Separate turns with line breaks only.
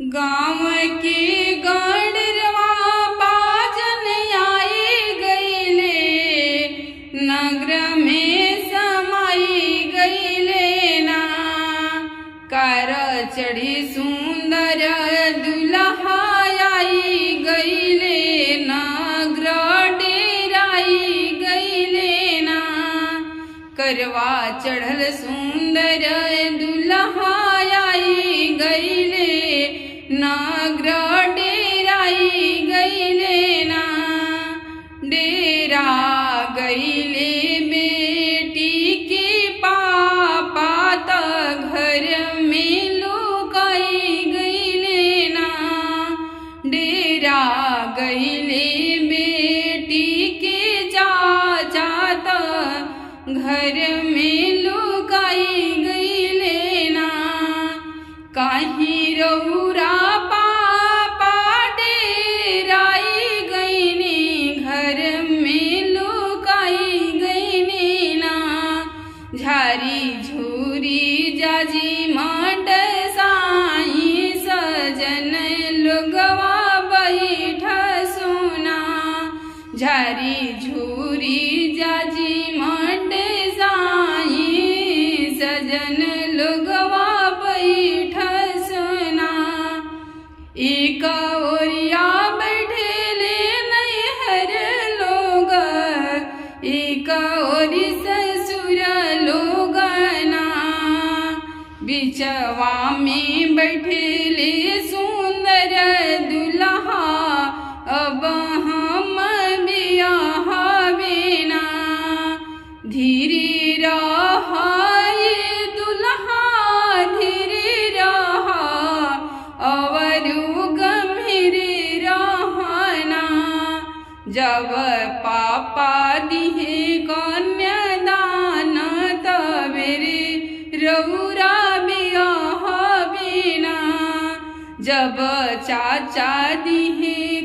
गाँव के गणरवा बाजन आई गईले, नगर में समाई गईले ना। कर चढ़ी सुंदर दुल्हा आई गईले, नगर डेराई गईले ना। करवा चढ़ल सुंदर दुल्हा आई गईले, नगर डेराई गईले ना। डेरा गईले बेटी के पापा त घर में लुकाई गईले ना। डेरा गईले बेटी के चाचा त घर में लुकाई गईले ना। काहीं रउरा पापा डेराई गईनी, घर में लुकाई गईनी ना। झारी झूरी जाजी मट साई, सजन लोगवा बैठा सुना। झारी झूरी जाजी मट साई, सजन लोगवा बैठा सुना। एक ओरिया बैठेले नैहर लोग, एक ओरी ससुर लोग ना। बिचवा में बैठेले सुंदर दुल्हा, अब हम बियाह बिना। धीरे रहा ये दुल्हा धीरे रहा, अवरु गंभीर रहना। जब पापा दिहे कन्यादान, तबेरे रउरा बियाह बिना। जब चाचा दिहे